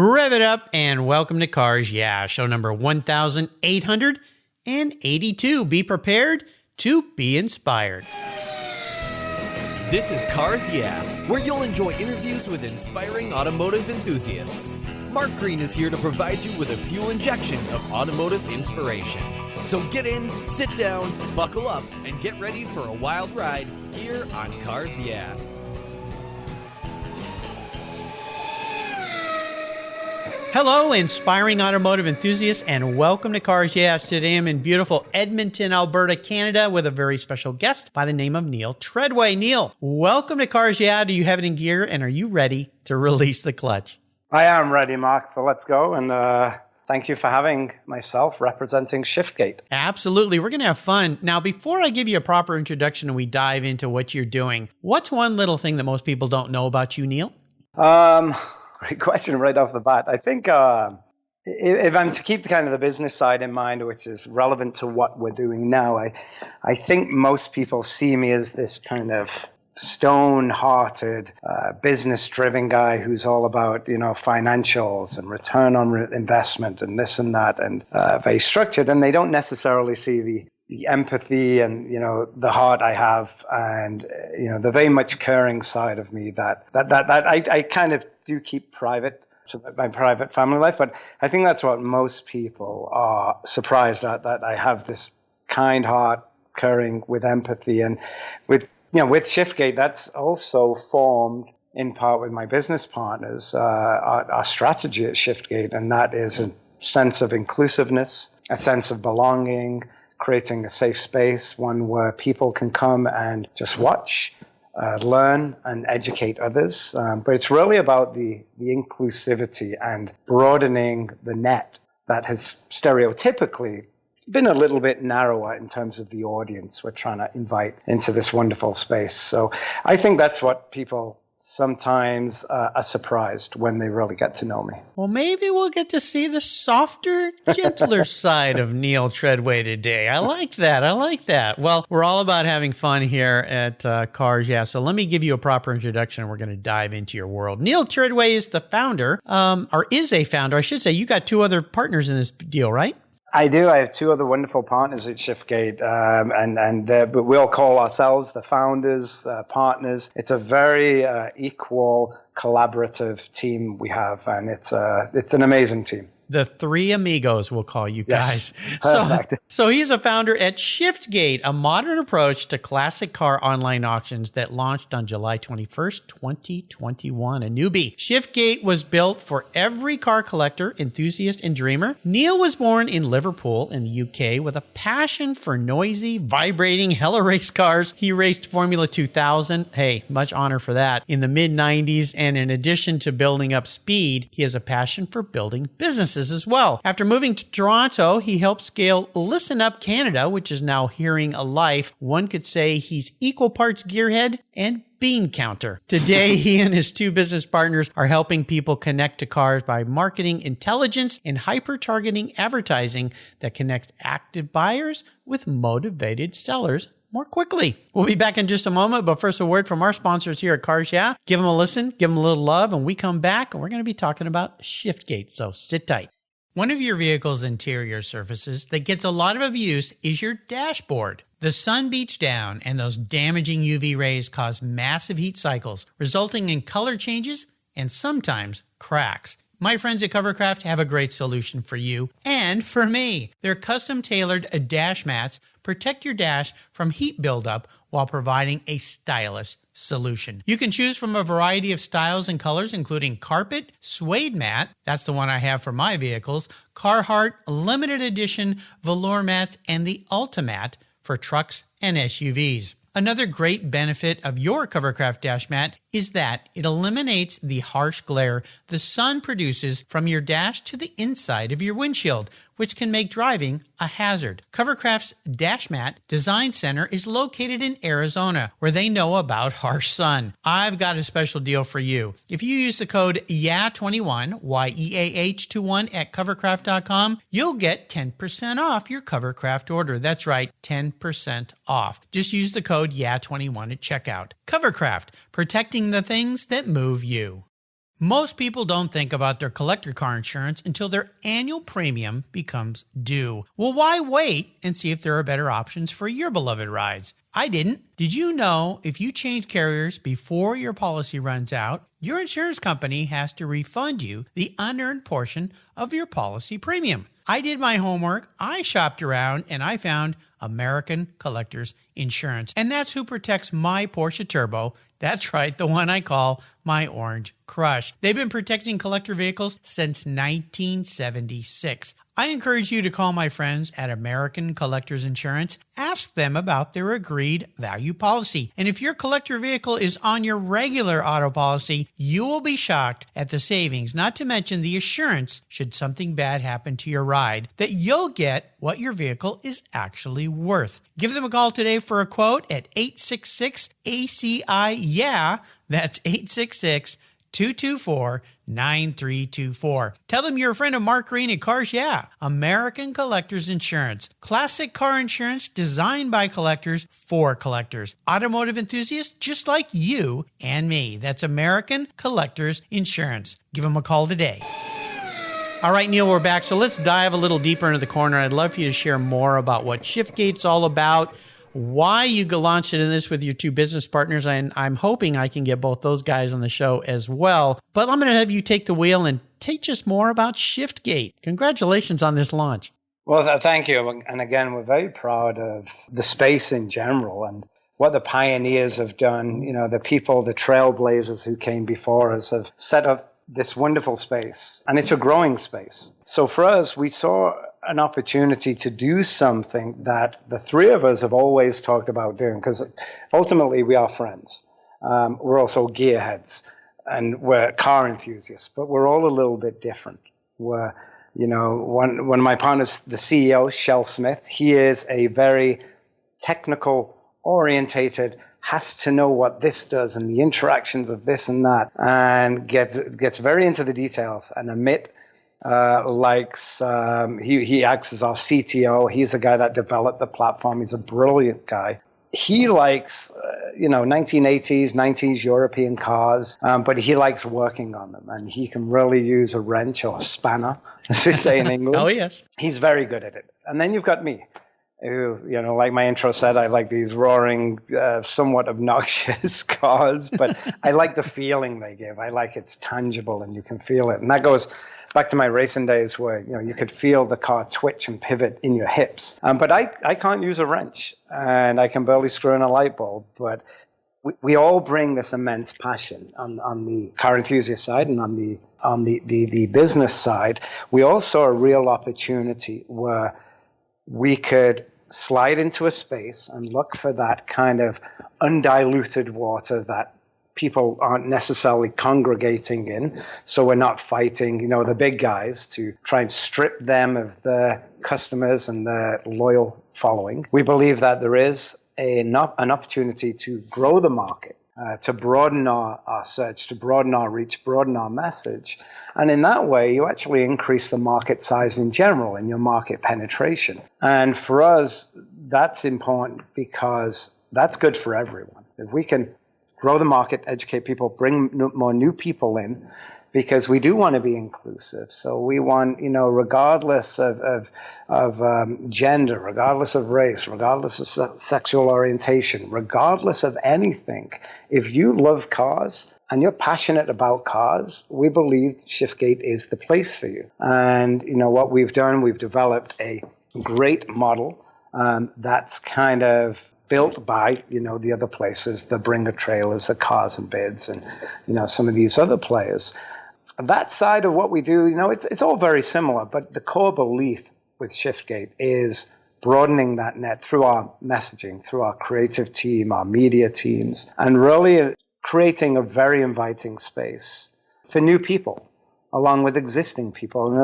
Rev it up and welcome to Cars Yeah, show number 1882. Be prepared to be inspired. This is Cars Yeah, where you'll enjoy interviews with inspiring automotive enthusiasts. Mark Green is here to provide you with a fuel injection of automotive inspiration. So get in, sit down, buckle up, and get ready for a wild ride here on Cars Yeah. Hello, inspiring automotive enthusiasts, and welcome to Cars Yeah. Today I'm in beautiful Edmonton, Alberta, Canada, with a very special guest by the name of Neil Treaday. Neil, welcome to Cars Yeah. Do you have it in gear, and are you ready to release the clutch? I am ready, Mark, so let's go, and thank you for having myself representing ShiftGate. Absolutely. We're going to have fun. Now, before I give you a proper introduction and we dive into what you're doing, what's one little thing that most people don't know about you, Neil? Great question right off the bat. I think if I'm to keep kind of the business side in mind, which is relevant to what we're doing now, I think most people see me as this kind of stone-hearted, business-driven guy who's all about, financials and return on investment and this and that, and very structured. And they don't necessarily see the empathy and, the heart I have, and, the very much caring side of me that I kind of do keep private to my private family life. But I think that's what most people are surprised at, that I have this kind heart, caring with empathy. And with ShiftGate, that's also formed in part with my business partners, our strategy at ShiftGate. And that is a sense of inclusiveness, a sense of belonging, creating a safe space, one where people can come and just watch, learn, and educate others. But it's really about the inclusivity and broadening the net that has stereotypically been a little bit narrower in terms of the audience we're trying to invite into this wonderful space. So I think that's what people sometimes are surprised when they really get to know me. Well, maybe we'll get to see the softer, gentler side of Neil Treaday today. I like that. Well, we're all about having fun here at Cars Yeah. So let me give you a proper introduction, and we're going to dive into your world. Neil Treaday is the founder, or is a founder, I should say. You got two other partners in this deal, right? I do. I have two other wonderful partners at ShiftGate, but we'll call ourselves the founders, partners. It's a very equal, collaborative team we have, and it's an amazing team. The three amigos, we'll call you guys. Yes. So he's a founder at ShiftGate, a modern approach to classic car online auctions that launched on July 21st, 2021. A newbie. ShiftGate was built for every car collector, enthusiast, and dreamer. Neil was born in Liverpool in the UK with a passion for noisy, vibrating hella race cars. He raced Formula 2000. Hey, much honor for that. In the mid-90s, and in addition to building up speed, he has a passion for building businesses as well. After moving to Toronto, he helped scale Listen Up Canada, which is now hearing a life. One could say he's equal parts gearhead and bean counter. Today, he and his two business partners are helping people connect to cars by marketing intelligence and hyper-targeting advertising that connects active buyers with motivated sellers more quickly. We'll be back in just a moment, but first a word from our sponsors here at Cars Yeah. Give them a listen, give them a little love, and we come back and we're going to be talking about ShiftGate, so sit tight. One of your vehicle's interior surfaces that gets a lot of abuse is your dashboard. The sun beats down and those damaging UV rays cause massive heat cycles, resulting in color changes and sometimes cracks. My friends at Covercraft have a great solution for you and for me. Their custom-tailored dash mats protect your dash from heat buildup while providing a stylish solution. You can choose from a variety of styles and colors, including carpet, suede mat, that's the one I have for my vehicles, Carhartt limited edition velour mats, and the Ultimat for trucks and SUVs. Another great benefit of your Covercraft dash mat is that it eliminates the harsh glare the sun produces from your dash to the inside of your windshield, which can make driving a hazard. Covercraft's Dash Mat Design Center is located in Arizona, where they know about harsh sun. I've got a special deal for you. If you use the code YEAH21, YEAH21 at covercraft.com, you'll get 10% off your Covercraft order. That's right, 10% off. Just use the code YEAH21 at checkout. Covercraft, protecting the things that move you. Most people don't think about their collector car insurance until their annual premium becomes due. Well, why wait and see if there are better options for your beloved rides? I didn't. Did you know if you change carriers before your policy runs out, your insurance company has to refund you the unearned portion of your policy premium? I did my homework, I shopped around, and I found American Collectors Insurance. And that's who protects my Porsche Turbo. That's right, the one I call my Orange Crush. They've been protecting collector vehicles since 1976. I encourage you to call my friends at American Collectors Insurance. Ask them about their agreed value policy. And if your collector vehicle is on your regular auto policy, you will be shocked at the savings, not to mention the assurance, should something bad happen to your ride, that you'll get what your vehicle is actually worth. Give them a call today for a quote at 866-ACI-YEAH. That's 866-224-9324. Tell them you're a friend of Mark Green at Cars Yeah! American Collectors Insurance. Classic car insurance designed by collectors for collectors. Automotive enthusiasts just like you and me. That's American Collectors Insurance. Give them a call today. All right, Neil, we're back. So let's dive a little deeper into the corner. I'd love for you to share more about what ShiftGate's all about, why you launched it in this with your two business partners. And I'm hoping I can get both those guys on the show as well. But I'm going to have you take the wheel and teach us more about ShiftGate. Congratulations on this launch. Well, thank you. And again, we're very proud of the space in general and what the pioneers have done. You know, the people, the trailblazers who came before us have set up this wonderful space, and it's a growing space. So for us, we saw an opportunity to do something that the three of us have always talked about doing, because ultimately we are friends. We're also gearheads, and we're car enthusiasts, but we're all a little bit different. We're, you know, one of my partners, the CEO, Shel Smith, he is a very technical orientated, has to know what this does and the interactions of this and that, and gets very into the details. And Amit likes, he acts as our CTO. He's the guy that developed the platform. He's a brilliant guy. He likes, 1980s, 90s European cars, but he likes working on them. And he can really use a wrench or a spanner, as we say in England. Oh, yes. He's very good at it. And then you've got me, who, like my intro said, I like these roaring, somewhat obnoxious cars, but I like the feeling they give. I like it's tangible and you can feel it. And that goes back to my racing days where, you could feel the car twitch and pivot in your hips. But I can't use a wrench and I can barely screw in a light bulb. But we all bring this immense passion on the car enthusiast side, and on the business side. We also saw a real opportunity where we could slide into a space and look for that kind of undiluted water that people aren't necessarily congregating in. So we're not fighting, the big guys to try and strip them of their customers and their loyal following. We believe that there is an opportunity to grow the market, to broaden our search, to broaden our reach, broaden our message. And in that way, you actually increase the market size in general and your market penetration. And for us, that's important because that's good for everyone. If we can grow the market, educate people, bring more new people in, because we do want to be inclusive. So we want, regardless of gender, regardless of race, regardless of sexual orientation, regardless of anything, if you love cars and you're passionate about cars, we believe ShiftGate is the place for you. And, what we've done, we've developed a great model that's kind of built by, the other places, the bringer trailers, the cars and bids, and, some of these other players. That side of what we do, it's all very similar, but the core belief with ShiftGate is broadening that net through our messaging, through our creative team, our media teams, and really creating a very inviting space for new people, along with existing people, and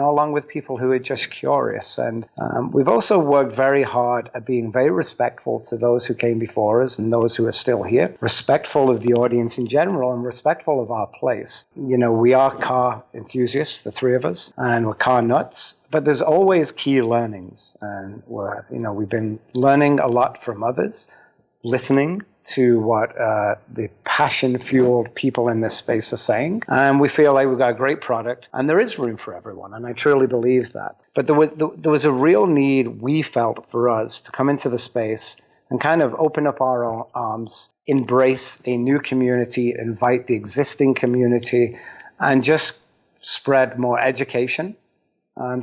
along with people who are just curious. And we've also worked very hard at being very respectful to those who came before us and those who are still here, respectful of the audience in general, and respectful of our place. We are car enthusiasts, the three of us, and we're car nuts, but there's always key learnings. And we've been learning a lot from others, listening, to what the passion-fueled people in this space are saying. And we feel like we've got a great product, and there is room for everyone, and I truly believe that. But there was a real need, we felt, for us to come into the space and kind of open up our arms, embrace a new community, invite the existing community, and just spread more education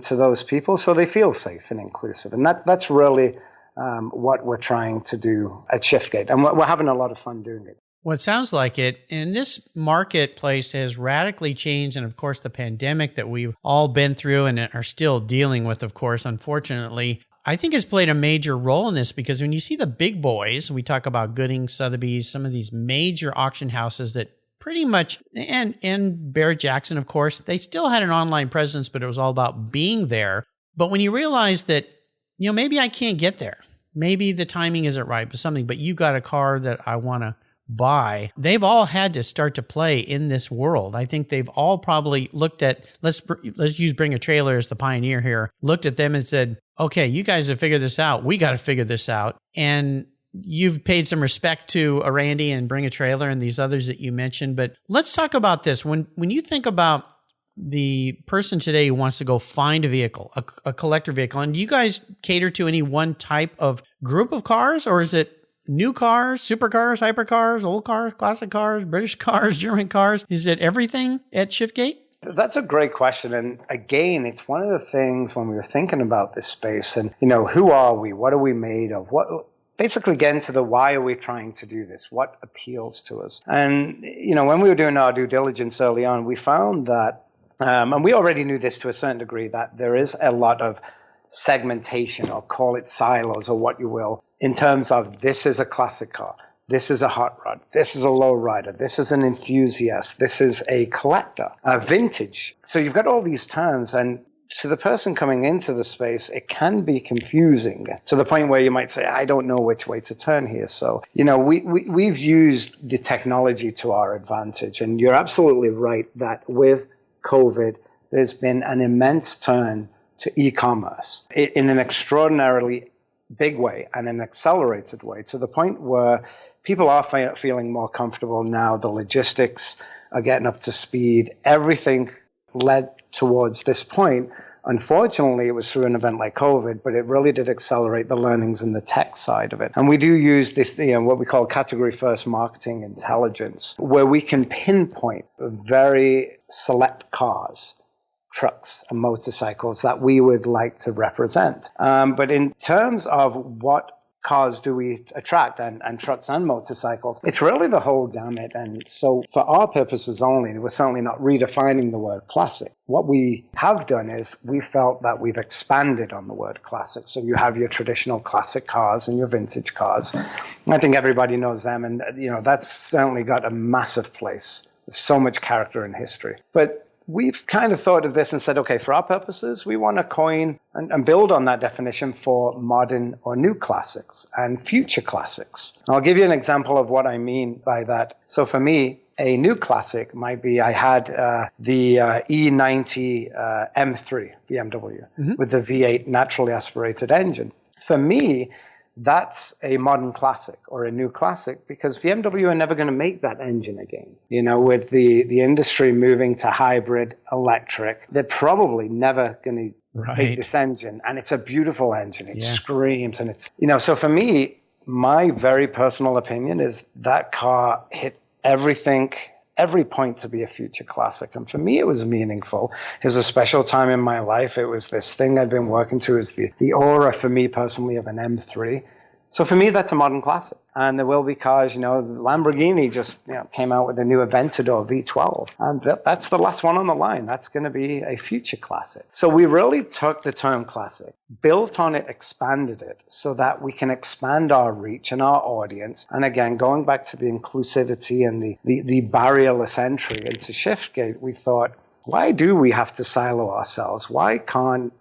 to those people so they feel safe and inclusive. And that's really what we're trying to do at ShiftGate. And we're having a lot of fun doing it. Well, it sounds like it. And this marketplace has radically changed. And of course, the pandemic that we've all been through and are still dealing with, of course, unfortunately, I think has played a major role in this, because when you see the big boys, we talk about Gooding, Sotheby's, some of these major auction houses that pretty much, and Barrett-Jackson, of course, they still had an online presence, but it was all about being there. But when you realize that, maybe I can't get there, maybe the timing isn't right, but you got a car that I want to buy, they've all had to start to play in this world. I think they've all probably looked at, let's use Bring a Trailer as the pioneer here, looked at them and said, okay, you guys have figured this out. We got to figure this out. And you've paid some respect to Randy and Bring a Trailer and these others that you mentioned. But let's talk about this. When you think about the person today who wants to go find a vehicle, a collector vehicle, and do you guys cater to any one type of group of cars, or is it new cars, supercars, hypercars, old cars, classic cars, British cars, German cars? Is it everything at ShiftGate? That's a great question. And again, it's one of the things when we were thinking about this space and, who are we? What are we made of? Basically get into the why are we trying to do this? What appeals to us? And, when we were doing our due diligence early on, we found that, and we already knew this to a certain degree, that there is a lot of segmentation, or call it silos or what you will, in terms of this is a classic car, this is a hot rod, this is a low rider, this is an enthusiast, this is a collector, a vintage. So you've got all these terms, and to the person coming into the space, it can be confusing to the point where you might say, I don't know which way to turn here. So, we've used the technology to our advantage. And you're absolutely right that with COVID, there's been an immense turn to e-commerce in an extraordinarily big way and an accelerated way, to the point where people are feeling more comfortable now. The logistics are getting up to speed. Everything led towards this point. Unfortunately, it was through an event like COVID, but it really did accelerate the learnings in the tech side of it. And we do use this, what we call category first marketing intelligence, where we can pinpoint very select cars, trucks, and motorcycles that we would like to represent. But in terms of what cars do we attract, and trucks and motorcycles, it's really the whole gamut. And so for our purposes only, we're certainly not redefining the word classic. What we have done is we felt that we've expanded on the word classic. So you have your traditional classic cars and your vintage cars. I think everybody knows them, and that's certainly got a massive place. There's so much character and history. But we've kind of thought of this and said, okay, for our purposes, we want to coin and build on that definition for modern or new classics and future classics. And I'll give you an example of what I mean by that. So for me, a new classic might be, I had the E90 M3 BMW with the V8 naturally aspirated engine. For me, that's a modern classic or a new classic, because BMW are never going to make that engine again. With the industry moving to hybrid electric, they're probably never going to make this engine. And it's a beautiful engine. It screams. And it's, so for me, my very personal opinion is that car hit every point to be a future classic. And for me, it was meaningful. It was a special time in my life. It was this thing I'd been working to, is the aura for me personally of an M3. So for me, that's a modern classic. And there will be cars, Lamborghini just came out with a new Aventador V12. And that's the last one on the line. That's going to be a future classic. So we really took the term classic, built on it, expanded it, so that we can expand our reach and our audience. And again, going back to the inclusivity and the barrierless entry into ShiftGate, we thought, why do we have to silo ourselves? Why can't,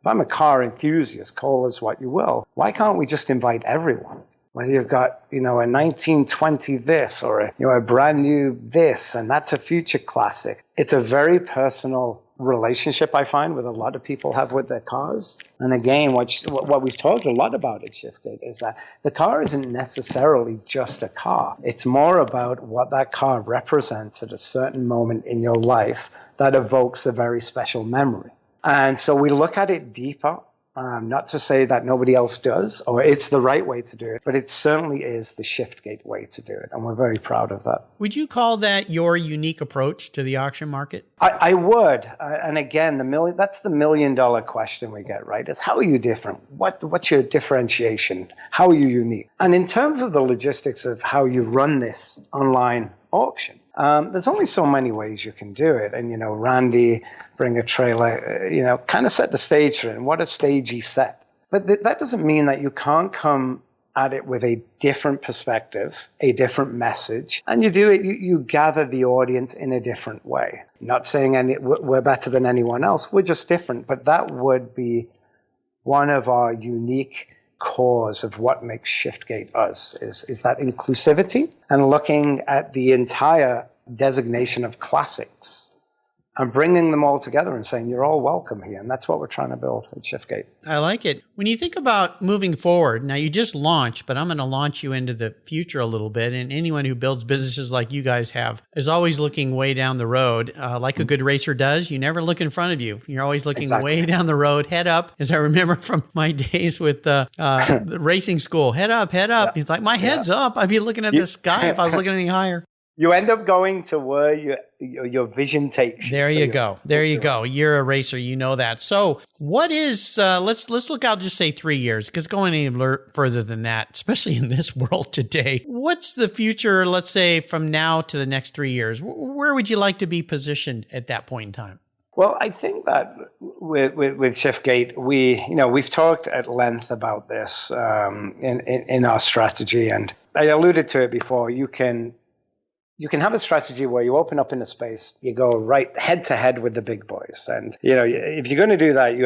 if I'm a car enthusiast, call us what you will, why can't we just invite everyone? Whether you've got, a 1920 this or a brand new this, and that's a future classic. It's a very personal relationship I find with a lot of people have with their cars. And again, what we've talked a lot about at ShiftGate is that the car isn't necessarily just a car. It's more about what that car represents at a certain moment in your life that evokes a very special memory. And so we look at it deeper. Not to say that nobody else does, or it's the right way to do it, but it certainly is the ShiftGate way to do it, and we're very proud of that. Would you call that your unique approach to the auction market? I would, and again, that's the $1 million question we get, right? Is how are you different? What's your differentiation? How are you unique? And in terms of the logistics of how you run this online auction, there's only so many ways you can do it. And, Randy, bring a trailer, kind of set the stage for it. And what a stage he set. But that doesn't mean that you can't come at it with a different perspective, a different message. And you do it, you gather the audience in a different way. Not saying we're better than anyone else. We're just different. But that would be one of our unique cause of what makes ShiftGate us is that inclusivity and looking at the entire designation of classics and bringing them all together and saying you're all welcome here. And that's what we're trying to build at ShiftGate. I like it. When you think about moving forward, now you just launched, but I'm going to launch you into the future a little bit. And anyone who builds businesses like you guys have is always looking way down the road. Like a good racer does, you never look in front of you. You're always looking way down the road, head up. As I remember from my days with the racing school, head up. Yeah. It's like, my head's up. I'd be looking at the sky if I was looking any higher. You end up going to where your vision takes you. There you go. There you go. You're a racer. You know that. So what is, let's look out, just say 3 years, because going any further than that, especially in this world today, what's the future, let's say, from now to the next 3 years? Where would you like to be positioned at that point in time? Well, I think that with ShiftGate, we've talked at length about this in our strategy. And I alluded to it before. You can have a strategy where you open up in a space, you go right head to head with the big boys. And, if you're going to do that, you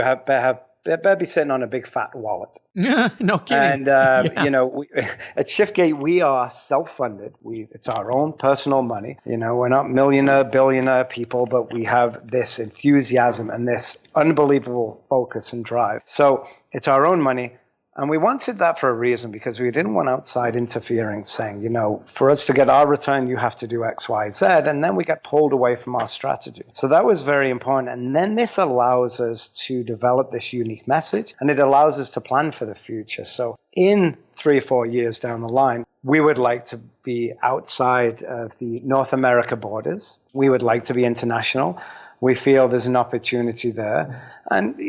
better be sitting on a big fat wallet. No kidding. And, at ShiftGate, we are self-funded. It's our own personal money. We're not millionaire, billionaire people, but we have this enthusiasm and this unbelievable focus and drive. So it's our own money. And we wanted that for a reason, because we didn't want outside interfering, saying, for us to get our return, you have to do X, Y, Z. And then we get pulled away from our strategy. So that was very important. And then this allows us to develop this unique message, and it allows us to plan for the future. So in 3 or 4 years down the line, we would like to be outside of the North America borders. We would like to be international. We feel there's an opportunity there. And,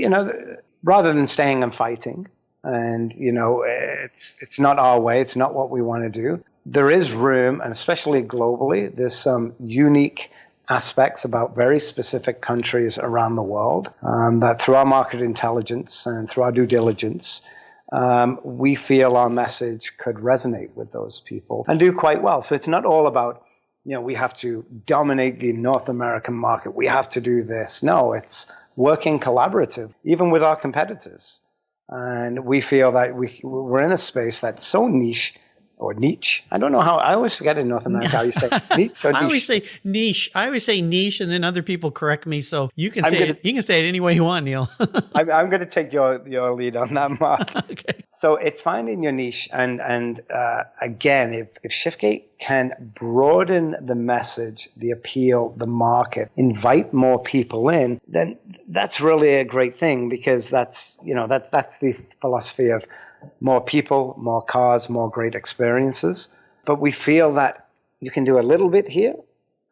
rather than staying and fighting, and, it's not our way. It's not what we want to do. There is room, and especially globally, there's some unique aspects about very specific countries around the world that through our market intelligence and through our due diligence, we feel our message could resonate with those people and do quite well. So it's not all about, we have to dominate the North American market. We have to do this. No, it's working collaborative, even with our competitors. And we feel that we're in a space that's so niche or niche. I don't know how. I always forget in North America how you say niche or niche. I always say niche. I always say niche, and then other people correct me. So you can say it. You can say it any way you want, Neil. I'm going to take your lead on that, Mark. Okay. So it's finding your niche, and again, if ShiftGate can broaden the message, the appeal, the market, invite more people in, then that's really a great thing, because that's the philosophy of more people, more cars, more great experiences. But we feel that you can do a little bit here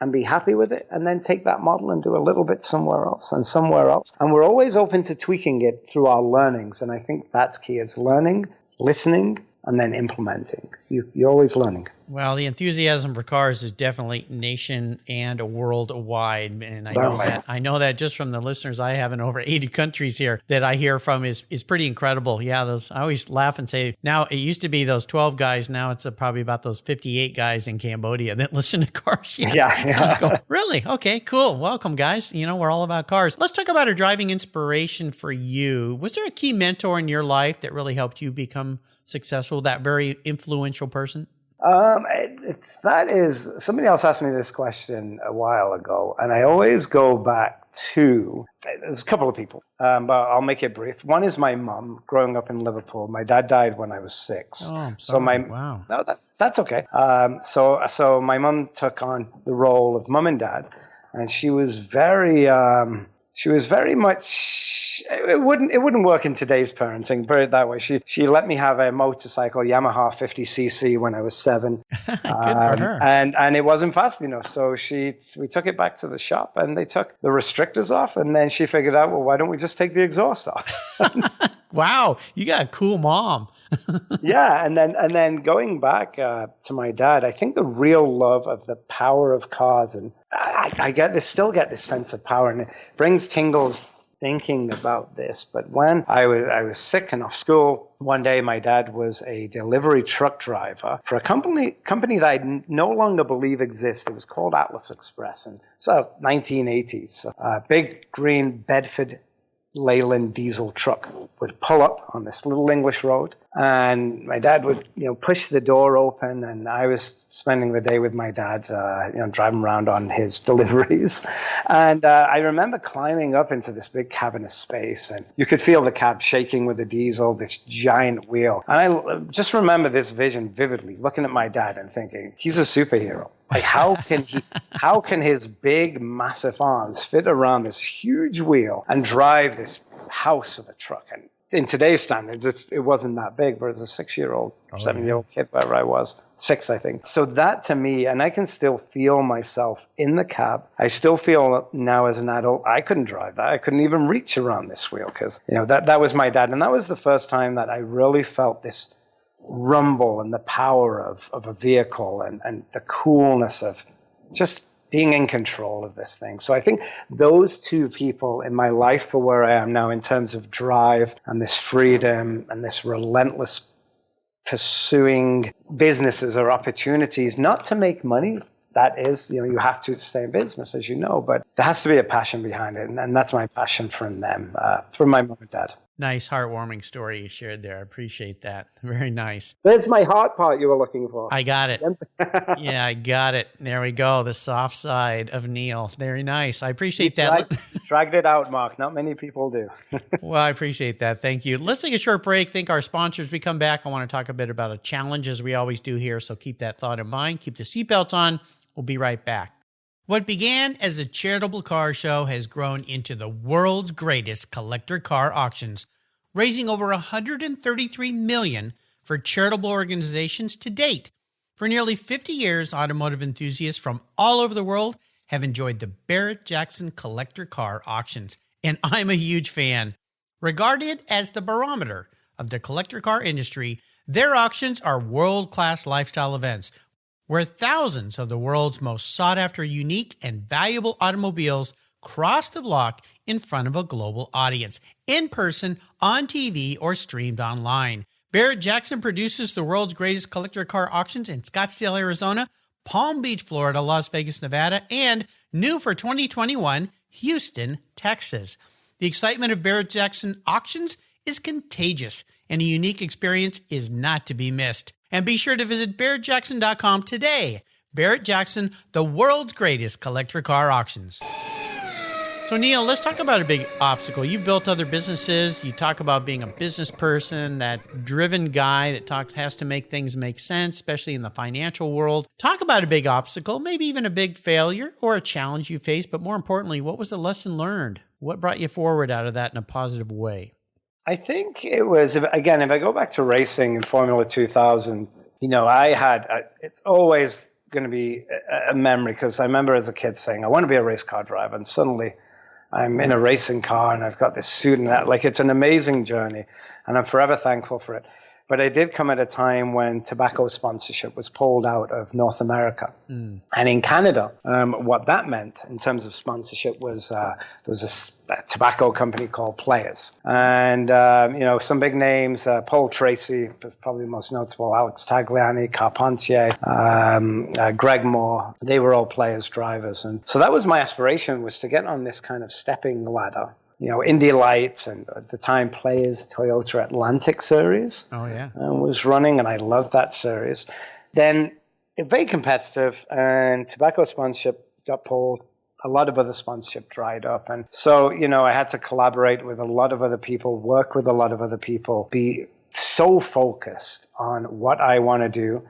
and be happy with it, and then take that model and do a little bit somewhere else and somewhere else. And we're always open to tweaking it through our learnings. And I think that's key, is learning, listening, and then implementing. You're always learning. Well, the enthusiasm for cars is definitely nation and worldwide. And I know that just from the listeners I have in over 80 countries here that I hear from is pretty incredible. Yeah, I always laugh and say, now it used to be those 12 guys. Now it's probably about those 58 guys in Cambodia that listen to cars. Yeah. Go, really? Okay, cool. Welcome, guys. We're all about cars. Let's talk about a driving inspiration for you. Was there a key mentor in your life that really helped you become successful, that very influential person? Somebody else asked me this question a while ago, and I always go back to, there's a couple of people, but I'll make it brief. One is my mum, growing up in Liverpool. My dad died when I was 6. Oh, I'm sorry. Wow. No, that's okay. So my mum took on the role of mum and dad, and she was very much, it wouldn't work in today's parenting, put it that way. She let me have a motorcycle, Yamaha 50cc, when I was 7. Good for her. And it wasn't fast enough. So we took it back to the shop, and they took the restrictors off, and then she figured out, well, why don't we just take the exhaust off? Wow, you got a cool mom. Yeah, and then going back to my dad, I think the real love of the power of cars, and I still get this sense of power, and it brings tingles thinking about this. But when I was sick and off school, one day my dad was a delivery truck driver for a company that I no longer believe exists. It was called Atlas Express, and so 1980s. Big green Bedford Leyland diesel truck would pull up on this little English road, and my dad would, push the door open, and I was spending the day with my dad, driving around on his deliveries. And I remember climbing up into this big cavernous space, and you could feel the cab shaking with the diesel, this giant wheel. And I just remember this vision vividly, looking at my dad and thinking, he's a superhero. Like, how can his big, massive arms fit around this huge wheel and drive this house of a truck? And in today's standards, it wasn't that big, but as a 6-year-old, 7-year-old kid, wherever I was, 6, I think. So that to me, and I can still feel myself in the cab. I still feel now as an adult, I couldn't drive that. I couldn't even reach around this wheel because, that was my dad. And that was the first time that I really felt this rumble and the power of a vehicle and the coolness of just being in control of this thing. So I think those two people in my life for where I am now in terms of drive and this freedom and this relentless pursuing businesses or opportunities, not to make money. That is, you have to stay in business, as you know, but there has to be a passion behind it. And that's my passion from them, from my mom and dad. Nice, heartwarming story you shared there. I appreciate that. Very nice. There's my heart part you were looking for. I got it. Yeah, I got it. There we go. The soft side of Neil. Very nice. I appreciate that. Dragged it out, Mark. Not many people do. Well, I appreciate that. Thank you. Let's take a short break. Thank our sponsors. We come back. I want to talk a bit about a challenge, as we always do here. So keep that thought in mind. Keep the seatbelts on. We'll be right back. What began as a charitable car show has grown into the world's greatest collector car auctions, raising over $133 million for charitable organizations to date. For nearly 50 years, automotive enthusiasts from all over the world have enjoyed the Barrett-Jackson collector car auctions, and I'm a huge fan. Regarded as the barometer of the collector car industry, their auctions are world-class lifestyle events where thousands of the world's most sought-after, unique, and valuable automobiles cross the block in front of a global audience, in person, on TV, or streamed online. Barrett-Jackson produces the world's greatest collector car auctions in Scottsdale, Arizona, Palm Beach, Florida, Las Vegas, Nevada, and new for 2021, Houston, Texas. The excitement of Barrett-Jackson auctions is contagious, and a unique experience is not to be missed. And be sure to visit barrettjackson.com today. Barrett-Jackson, the world's greatest collector car auctions. So Neil, let's talk about a big obstacle. You've built other businesses. You talk about being a business person, that driven guy that has to make things make sense, especially in the financial world. Talk about a big obstacle, maybe even a big failure or a challenge you faced, but more importantly, what was the lesson learned? What brought you forward out of that in a positive way? I think it was, again, if I go back to racing in Formula 2000, it's always going to be a memory, because I remember as a kid saying, I want to be a race car driver. And suddenly I'm in a racing car and I've got this suit and that. Like, it's an amazing journey, and I'm forever thankful for it. But I did come at a time when tobacco sponsorship was pulled out of North America. And in Canada, what that meant in terms of sponsorship was there was a tobacco company called Players. And, some big names, Paul Tracy was probably the most notable, Alex Tagliani, Carpentier, Greg Moore. They were all Players drivers. And so that was my aspiration, was to get on this kind of stepping ladder. Indy Lights, and at the time Players Toyota Atlantic series was running, and I loved that series. Then very competitive, and tobacco sponsorship got pulled. A lot of other sponsorship dried up. And so, I had to collaborate with a lot of other people, work with a lot of other people, be so focused on what I want to do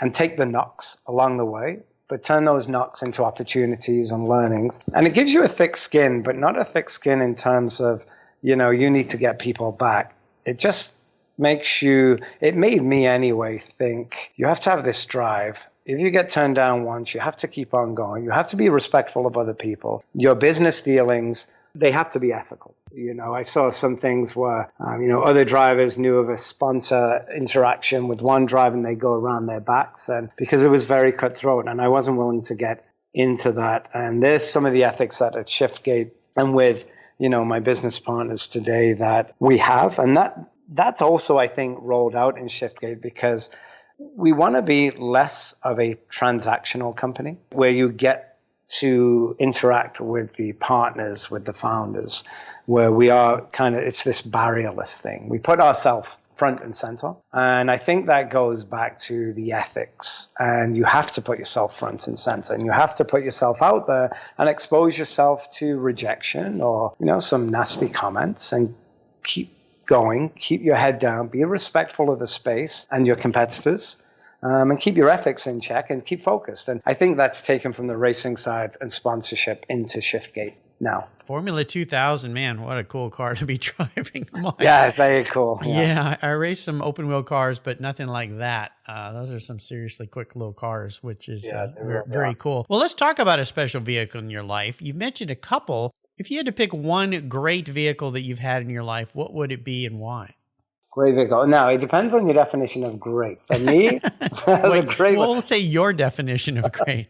and take the knocks along the way, but turn those knocks into opportunities and learnings. And it gives you a thick skin, but not a thick skin in terms of, you need to get people back. It just it made me anyway think you have to have this drive. If you get turned down once, you have to keep on going. You have to be respectful of other people. Your business dealings, they have to be ethical. I saw some things where, other drivers knew of a sponsor interaction with one driver and they go around their backs, and because it was very cutthroat, and I wasn't willing to get into that. And there's some of the ethics that at ShiftGate and with, my business partners today that we have. And that's also, I think, rolled out in ShiftGate because we want to be less of a transactional company where you get to interact with the partners, with the founders, where we are it's this barrierless thing. We put ourselves front and center. And I think that goes back to the ethics. And you have to put yourself front and center, and you have to put yourself out there and expose yourself to rejection or, some nasty comments, and keep going, keep your head down, be respectful of the space and your competitors, and keep your ethics in check and keep focused. And I think that's taken from the racing side and sponsorship into ShiftGate now. Formula 2000, man, what a cool car to be driving. Yeah, it's very cool. Yeah, I raced some open wheel cars, but nothing like that. Those are some seriously quick little cars, which is very cool. Well, let's talk about a special vehicle in your life. You've mentioned a couple. If you had to pick one great vehicle that you've had in your life, what would it be and why? Great vehicle. Now, it depends on your definition of great. For me, we'll say your definition of great.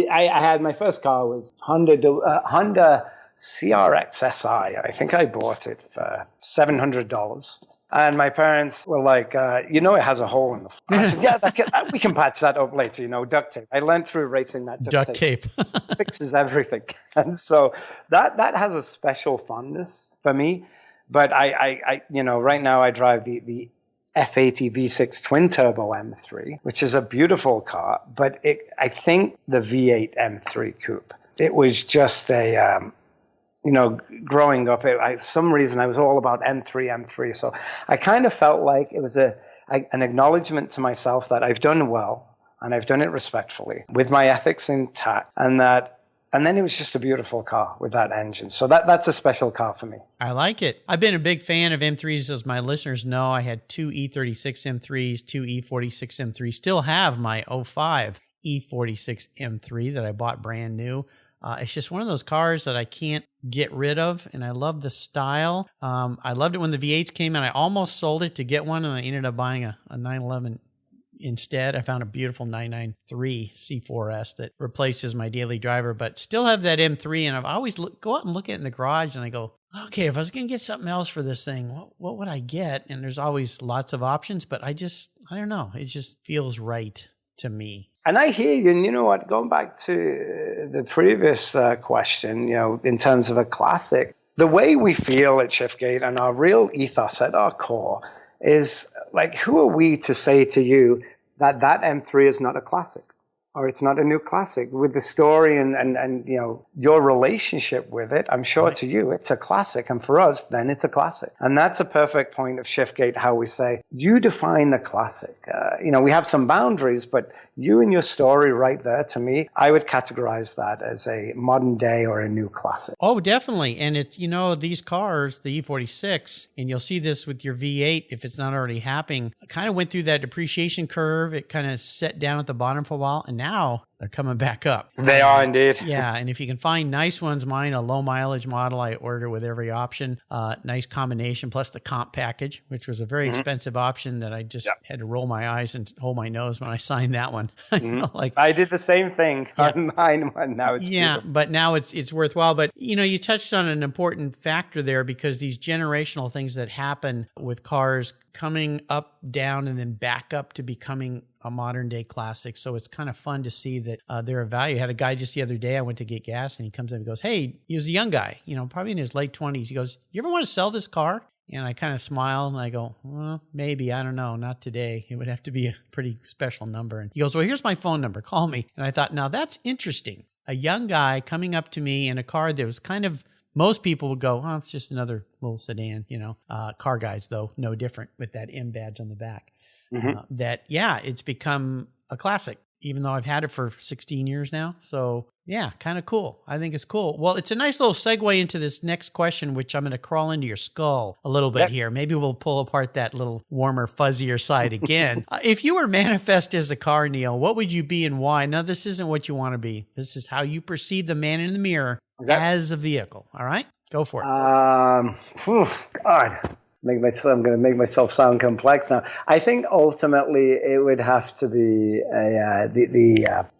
I had my first car was Honda CRX SI. I think I bought it for $700. And my parents were like, it has a hole in the front. I said, yeah, we can patch that up later, duct tape. I learned through racing that duct tape fixes everything. And so that has a special fondness for me. But I right now I drive the F80 V6 twin turbo M3, which is a beautiful car. But I think the V8 M3 coupe, it was just a... growing up, some reason I was all about M3. So I kind of felt like it was an acknowledgement to myself that I've done well and I've done it respectfully with my ethics intact, and then it was just a beautiful car with that engine. So that's a special car for me. I like it. I've been a big fan of M3s, as my listeners know. I had two E36 M3s, two E46 M3s. Still have my 05 E46 M3 that I bought brand new. It's just one of those cars that I can't get rid of, and I love the style. I loved it when the V8s came in. I almost sold it to get one, and I ended up buying a 911 instead. I found a beautiful 993 C4S that replaces my daily driver, but still have that M3, and I've always go out and look at it in the garage, and I go, okay, if I was going to get something else for this thing, what would I get? And there's always lots of options, but I don't know. It just feels right to me. And I hear you, and you know what, going back to the previous question, in terms of a classic, the way we feel at ShiftGate and our real ethos at our core is like, who are we to say to you that M3 is not a classic? Or it's not a new classic? With the story and your relationship with it, I'm sure to you it's a classic, and for us then it's a classic. And that's a perfect point of ShiftGate, how we say, you define the classic. We have some boundaries, but you and your story right there, to me, I would categorize that as a modern day or a new classic. Oh, definitely. And it's, these cars, the E46, and you'll see this with your V8 if it's not already happening, kind of went through that depreciation curve. It kind of set down at the bottom for a while, and now they're coming back up. They are indeed. Yeah, and if you can find nice ones, mine, a low mileage model, I order with every option. Nice combination, plus the comp package, which was a very expensive option that I just had to roll my eyes and hold my nose when I signed that one. I did the same thing on mine. Now it's beautiful. But now it's worthwhile. But you touched on an important factor there, because these generational things that happen with cars coming up, down, and then back up to becoming a modern day classic. So it's kind of fun to see that they're of value. I had a guy just the other day, I went to get gas, and he comes in and goes, hey, he was a young guy, probably in his late 20s. He goes, you ever want to sell this car? And I kind of smile and I go, well, maybe, I don't know, not today. It would have to be a pretty special number. And he goes, well, here's my phone number. Call me. And I thought, now that's interesting. A young guy coming up to me in a car that was kind of, most people would go, oh, it's just another little sedan, car guys, though, no different with that M badge on the back. It's become a classic, even though I've had it for 16 years now. So yeah, kind of cool. I think it's cool. Well, it's a nice little segue into this next question, which I'm going to crawl into your skull a little bit here. Maybe we'll pull apart that little warmer, fuzzier side again. If you were manifest as a car, Neil, what would you be and why? Now, this isn't what you want to be. This is how you perceive the man in the mirror as a vehicle. All right? Go for it. God. I'm going to make myself sound complex now. I think ultimately it would have to be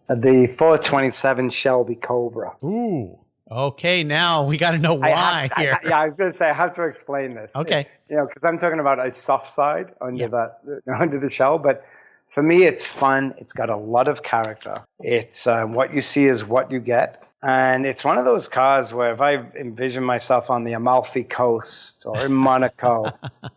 the 427 Shelby Cobra. Ooh. Okay, now we got to know why here. I was going to say I have to explain this. Okay. Because I'm talking about a soft side under the shell, but for me it's fun. It's got a lot of character. It's what you see is what you get. And it's one of those cars where if I envision myself on the Amalfi Coast or in Monaco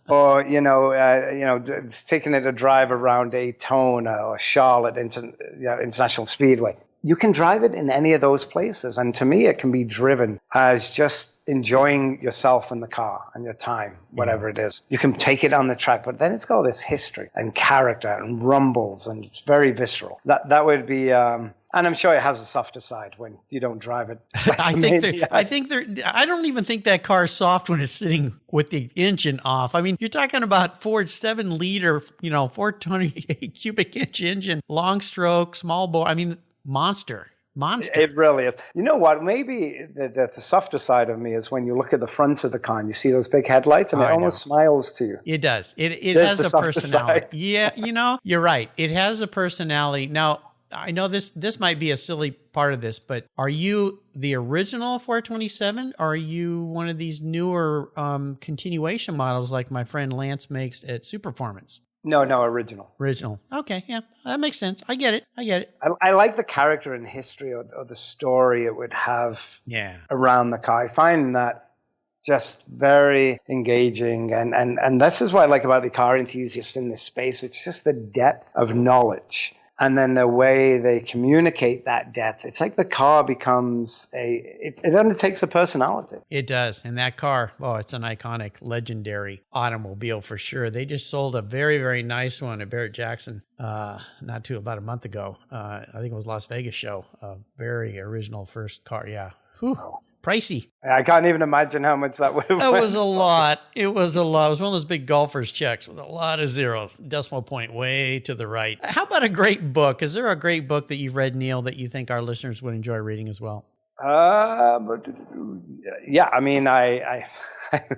or, taking it a drive around Daytona or Charlotte International Speedway, you can drive it in any of those places. And to me, it can be driven as just enjoying yourself in the car and your time, whatever it is. You can take it on the track, but then it's got all this history and character and rumbles, and it's very visceral. That would be... and I'm sure it has a softer side when you don't drive it. I don't even think that car is soft when it's sitting with the engine off. I mean, you're talking about Ford 7-liter, 428 cubic inch engine, long stroke, small bore. I mean, monster. It really is. You know what? Maybe the softer side of me is when you look at the front of the car and you see those big headlights and it almost smiles to you. It does. It has a personality. Side. Yeah, you're right. It has a personality. Now, I know this might be a silly part of this, but are you the original 427 or are you one of these newer continuation models like my friend Lance makes at Superformance? No, original. Original. Okay, yeah, that makes sense. I get it. I like the character and history or the story it would have around the car. I find that just very engaging. And this is what I like about the car enthusiast in this space. It's just the depth of knowledge. And then the way they communicate that depth, it's like the car becomes it undertakes a personality. It does. And that car, it's an iconic, legendary automobile for sure. They just sold a very, very nice one at Barrett Jackson about a month ago. I think it was Las Vegas show. A very original first car. Yeah. Whew. Oh. Pricey. I can't even imagine how much that would have been. That was a lot. It was a lot. It was one of those big golfer's checks with a lot of zeros, decimal point way to the right. How about a great book? Is there a great book that you've read, Neil, that you think our listeners would enjoy reading as well? Yeah, I mean, I'm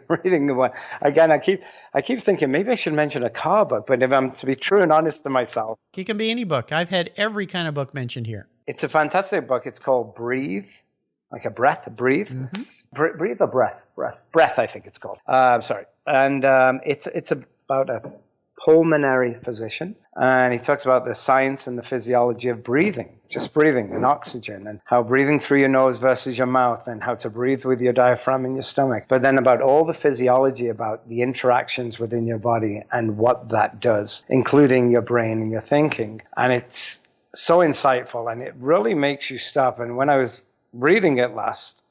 reading one. Again, I keep thinking maybe I should mention a car book, but if I'm to be true and honest to myself. It can be any book. I've had every kind of book mentioned here. It's a fantastic book. It's called Breathe. Like a breath, breathe. Mm-hmm. Breathe or breath? Breath, I think it's called. Sorry. And it's about a pulmonary physician. And he talks about the science and the physiology of breathing, just breathing and oxygen, and how breathing through your nose versus your mouth, and how to breathe with your diaphragm in your stomach. But then about all the physiology about the interactions within your body and what that does, including your brain and your thinking. And it's so insightful, and it really makes you stop. And when I was reading it last,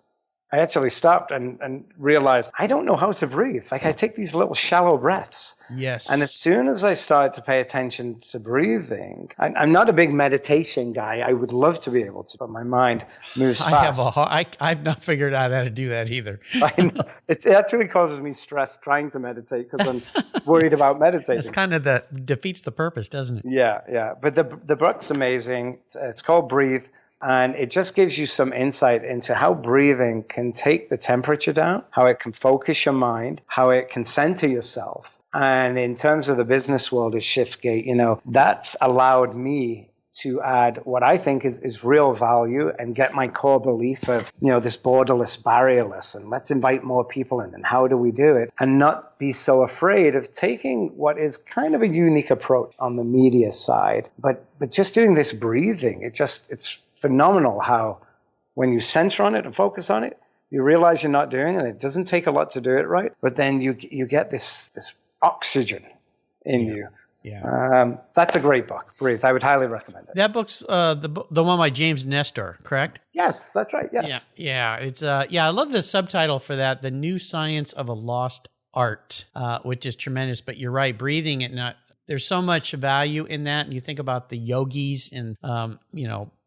I actually stopped and realized I don't know how to breathe. Like I take these little shallow breaths. Yes. And as soon as I started to pay attention to breathing, I'm not a big meditation guy. I would love to be able to, but my mind moves fast. I've not figured out how to do that either. I know. It actually causes me stress trying to meditate because I'm worried about meditating. It's kind of defeats the purpose, doesn't it? Yeah. But the book's amazing. It's called Breathe. And it just gives you some insight into how breathing can take the temperature down, how it can focus your mind, how it can center yourself. And in terms of the business world of ShiftGate, that's allowed me to add what I think is real value and get my core belief of, this borderless, barrierless, and let's invite more people in. And how do we do it? And not be so afraid of taking what is kind of a unique approach on the media side, but just doing this breathing. It's phenomenal how when you center on it and focus on it, You realize you're not doing it. It doesn't take a lot to do it right, but then you get this oxygen in you. Yeah. That's a great book. Breathe. I would highly recommend it. That book's the one by James Nestor, correct? Yes, that's right. Yes. Yeah. It's I love the subtitle for that, The New Science of a Lost Art, which is tremendous. But you're right, breathing it not. There's so much value in that. And you think about the yogis and,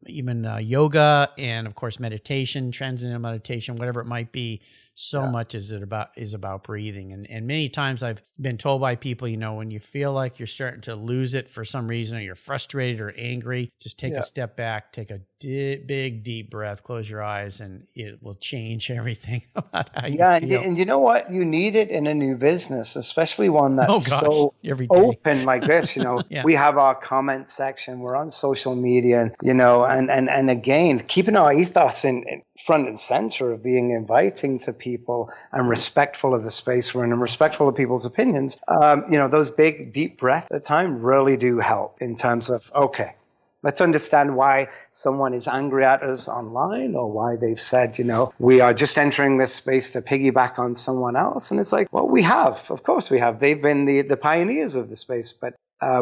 even yoga and, of course, meditation, transcendental meditation, whatever it might be. So much is about breathing. And many times I've been told by people, when you feel like you're starting to lose it for some reason, or you're frustrated or angry, just take a step back, take a big, deep breath, close your eyes, and it will change everything about how you feel. And you know what? You need it in a new business, especially one that's so open like this. We have our comment section. We're on social media, and again, keeping our ethos in front and center of being inviting to people and respectful of the space we're in and respectful of people's opinions. Those big, deep breaths at the time really do help in terms of, okay, let's understand why someone is angry at us online, or why they've said, we are just entering this space to piggyback on someone else. And it's like, well, we have. Of course we have. They've been the pioneers of the space, but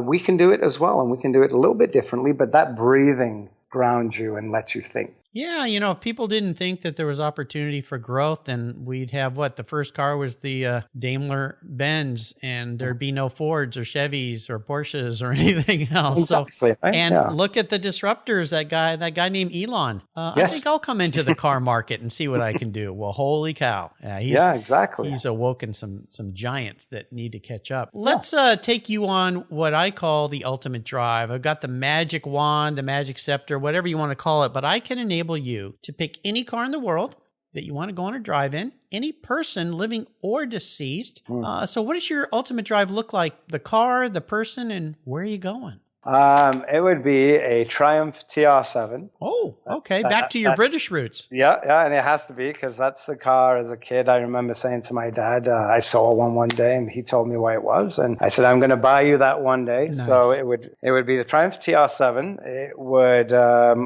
we can do it as well. And we can do it a little bit differently, but that breathing grounds you and lets you think. Yeah, if people didn't think that there was opportunity for growth, then we'd have the first car was the Daimler Benz, and there'd be no Fords or Chevys or Porsches or anything else. Exactly. And look at the disruptors, that guy named Elon. I think I'll come into the car market and see what I can do. Well, holy cow. Exactly. He's awoken some giants that need to catch up. Let's take you on what I call the ultimate drive. I've got the magic wand, the magic scepter, whatever you want to call it, but I can enable you to pick any car in the world that you want to go on a drive in, any person living or deceased. So what does your ultimate drive look like? The car, the person, and where are you going? It would be a Triumph TR7. Oh, okay. Back to your British roots. Yeah, and it has to be, because that's the car as a kid. I remember saying to my dad, I saw one day, and he told me why it was, and I said, I'm going to buy you that one day. Nice. So it would be the Triumph TR7. It would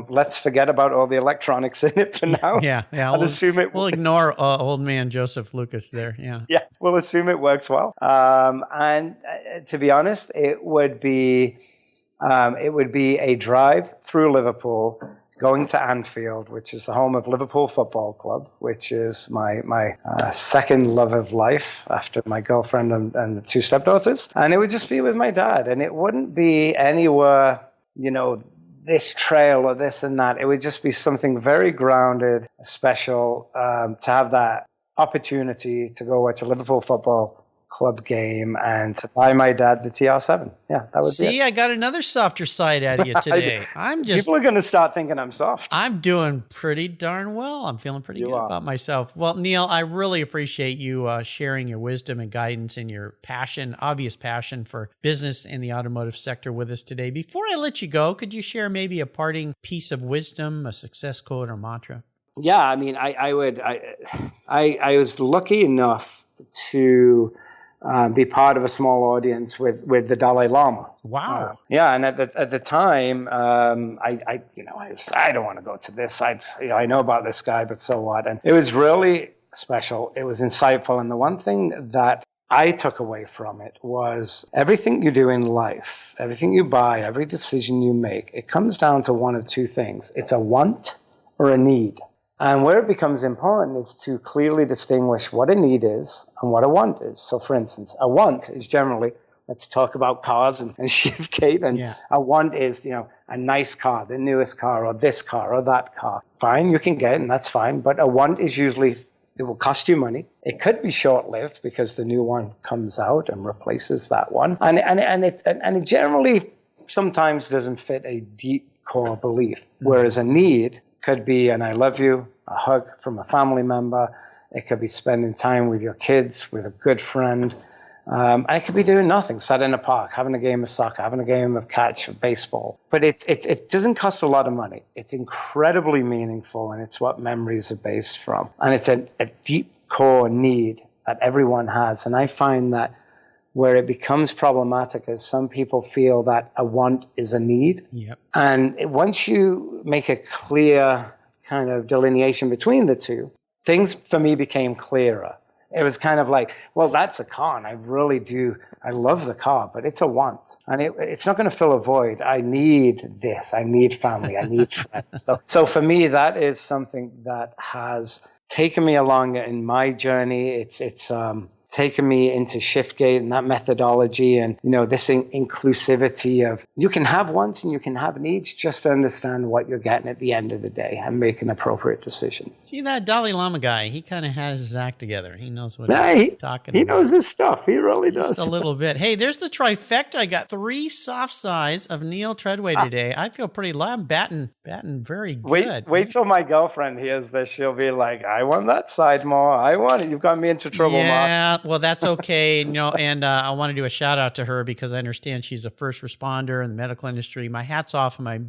let's forget about all the electronics in it for now. Yeah. We'll ignore old man Joseph Lucas there. Yeah, we'll assume it works well. And to be honest, it would be a drive through Liverpool, going to Anfield, which is the home of Liverpool Football Club, which is my second love of life after my girlfriend and the two stepdaughters. And it would just be with my dad. And it wouldn't be anywhere, this trail or this and that. It would just be something very grounded, special, to have that opportunity to go watch a Liverpool Football Club game and to buy my dad the TR7. Yeah, that would be it. See, I got another softer side out of you today. People are going to start thinking I'm soft. I'm doing pretty darn well. I'm feeling pretty good about myself. Well, Neil, I really appreciate you sharing your wisdom and guidance and your obvious passion for business and the automotive sector with us today. Before I let you go, could you share maybe a parting piece of wisdom, a success quote or mantra? Yeah, I mean, I was lucky enough to be part of a small audience with the Dalai Lama. Wow. And at the time, I don't want to go to this. I know about this guy, but so what? And it was really special. It was insightful. And the one thing that I took away from it was everything you do in life, everything you buy, every decision you make, it comes down to one of two things. It's a want or a need. And where it becomes important is to clearly distinguish what a need is and what a want is. So, for instance, a want is generally, let's talk about cars and ShiftGate. And a want is, a nice car, the newest car, or this car, or that car. Fine, you can get it, and that's fine. But a want is usually, it will cost you money. It could be short-lived because the new one comes out and replaces that one. And it generally sometimes doesn't fit a deep core belief. Whereas a need could be an I love you, a hug from a family member. It could be spending time with your kids, with a good friend. And it could be doing nothing, sat in a park, having a game of soccer, having a game of catch, of baseball. But it doesn't cost a lot of money. It's incredibly meaningful, and it's what memories are based from. And it's a deep core need that everyone has. And I find that where it becomes problematic is some people feel that a want is a need. Yep. And once you make a clear kind of delineation between the two, things for me became clearer. It was kind of like, well, that's a car, and I love the car, but it's a want. And it's not going to fill a void. I need this. I need family. I need friends. So for me, that is something that has taken me along in my journey. It's taken me into ShiftGate and that methodology and, this inclusivity of you can have wants and you can have needs, just understand what you're getting at the end of the day and make an appropriate decision. See that Dalai Lama guy, he kind of has his act together. He knows what he's talking about. He knows his stuff. He really does. Just a little bit. Hey, there's the trifecta. I got 3 soft sides of Neil Treaday today. I feel pretty low. I'm batting very good. Wait till my girlfriend hears this. She'll be like, I want that side more. I want it. You've got me into trouble, Mark. Yeah, well, that's okay. And I want to do a shout out to her because I understand she's a first responder in the medical industry. My hat's off and my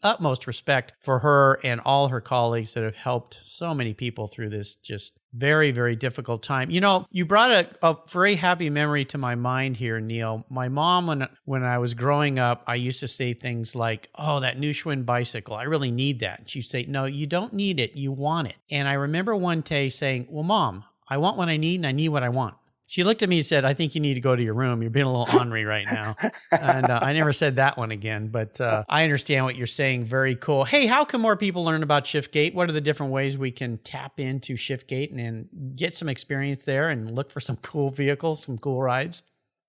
utmost respect for her and all her colleagues that have helped so many people through this just very, very difficult time. You brought a very happy memory to my mind here, Neil. My mom, when I was growing up, I used to say things like, oh, that new Schwinn bicycle, I really need that. And she'd say, no, you don't need it. You want it. And I remember one day saying, well, Mom, I want what I need and I need what I want. She looked at me and said, I think you need to go to your room. You're being a little ornery right now. And I never said that one again, but I understand what you're saying. Very cool. Hey, how can more people learn about ShiftGate? What are the different ways we can tap into ShiftGate and get some experience there and look for some cool vehicles, some cool rides?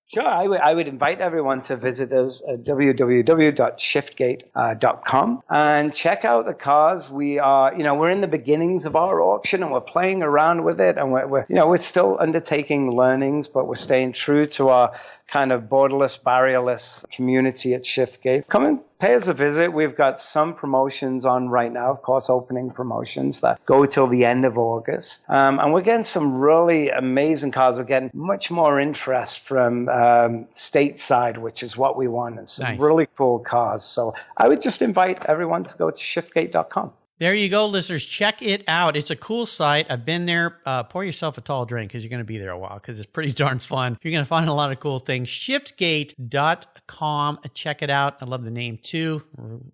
Sure. I would invite everyone to visit us at www.shiftgate.com and check out the cars. We're in the beginnings of our auction and we're playing around with it, and we're still undertaking learnings, but we're staying true to our kind of borderless, barrierless community at ShiftGate. Come and pay us a visit. We've got some promotions on right now, of course, opening promotions that go till the end of August. And we're getting some really amazing cars. We're getting much more interest from stateside, which is what we want, and some really cool cars. So I would just invite everyone to go to shiftgate.com. There you go, listeners. Check it out. It's a cool site. I've been there. Pour yourself a tall drink because you're going to be there a while because it's pretty darn fun. You're going to find a lot of cool things. Shiftgate.com. Check it out. I love the name too.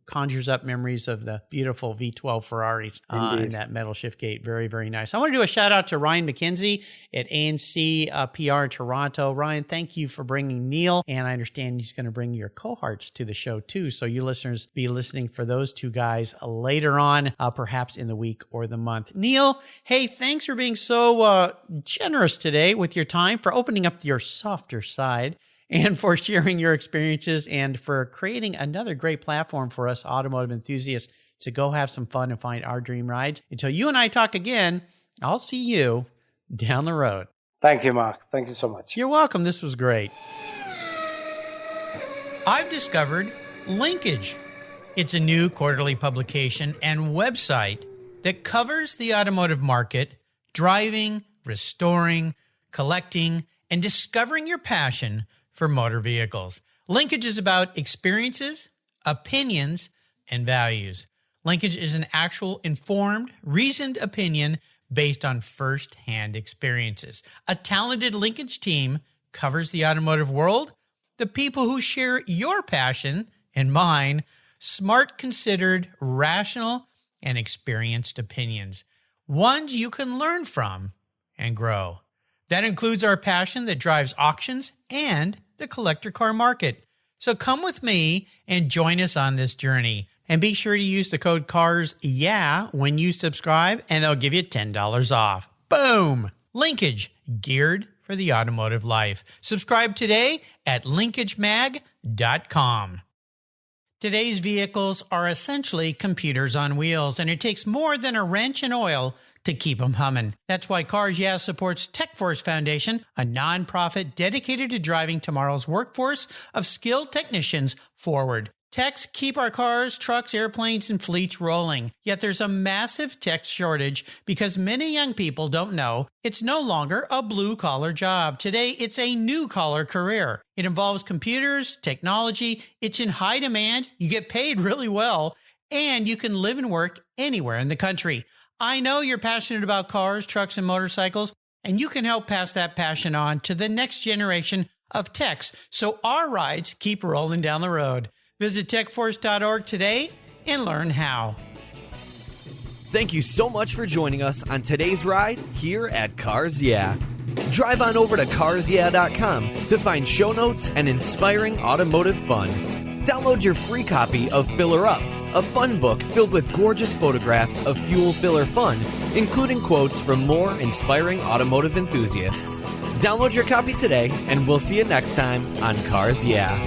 Conjures up memories of the beautiful V12 Ferraris in that metal ShiftGate. Very, very nice. I want to do a shout out to Ryan McKenzie at ANC PR in Toronto. Ryan, thank you for bringing Neil. And I understand he's going to bring your cohorts to the show too. So you listeners be listening for those two guys later on. Perhaps in the week or the month. Neil, hey, thanks for being so generous today with your time, for opening up your softer side, and for sharing your experiences, and for creating another great platform for us automotive enthusiasts to go have some fun and find our dream rides. Until you and I talk again, I'll see you down the road. Thank you, Mark. Thank you so much. You're welcome. This was great. I've discovered Linkage. It's a new quarterly publication and website that covers the automotive market, driving, restoring, collecting, and discovering your passion for motor vehicles. Linkage is about experiences, opinions, and values. Linkage is an actual informed, reasoned opinion based on first-hand experiences. A talented Linkage team covers the automotive world, the people who share your passion and mine, smart, considered, rational, and experienced opinions. Ones you can learn from and grow. That includes our passion that drives auctions and the collector car market. So come with me and join us on this journey. And be sure to use the code CARSYEAH when you subscribe, and they'll give you $10 off. Boom! Linkage, geared for the automotive life. Subscribe today at linkagemag.com. Today's vehicles are essentially computers on wheels, and it takes more than a wrench and oil to keep them humming. That's why Cars Yeah supports TechForce Foundation, a nonprofit dedicated to driving tomorrow's workforce of skilled technicians forward. Techs keep our cars, trucks, airplanes, and fleets rolling. Yet there's a massive tech shortage because many young people don't know it's no longer a blue-collar job. Today, it's a new-collar career. It involves computers, technology, it's in high demand, you get paid really well, and you can live and work anywhere in the country. I know you're passionate about cars, trucks, and motorcycles, and you can help pass that passion on to the next generation of techs, so our rides keep rolling down the road. Visit techforce.org today and learn how. Thank you so much for joining us on today's ride here at Cars Yeah. Drive on over to carsyeah.com to find show notes and inspiring automotive fun. Download your free copy of Filler Up, a fun book filled with gorgeous photographs of fuel filler fun, including quotes from more inspiring automotive enthusiasts. Download your copy today, and we'll see you next time on Cars Yeah.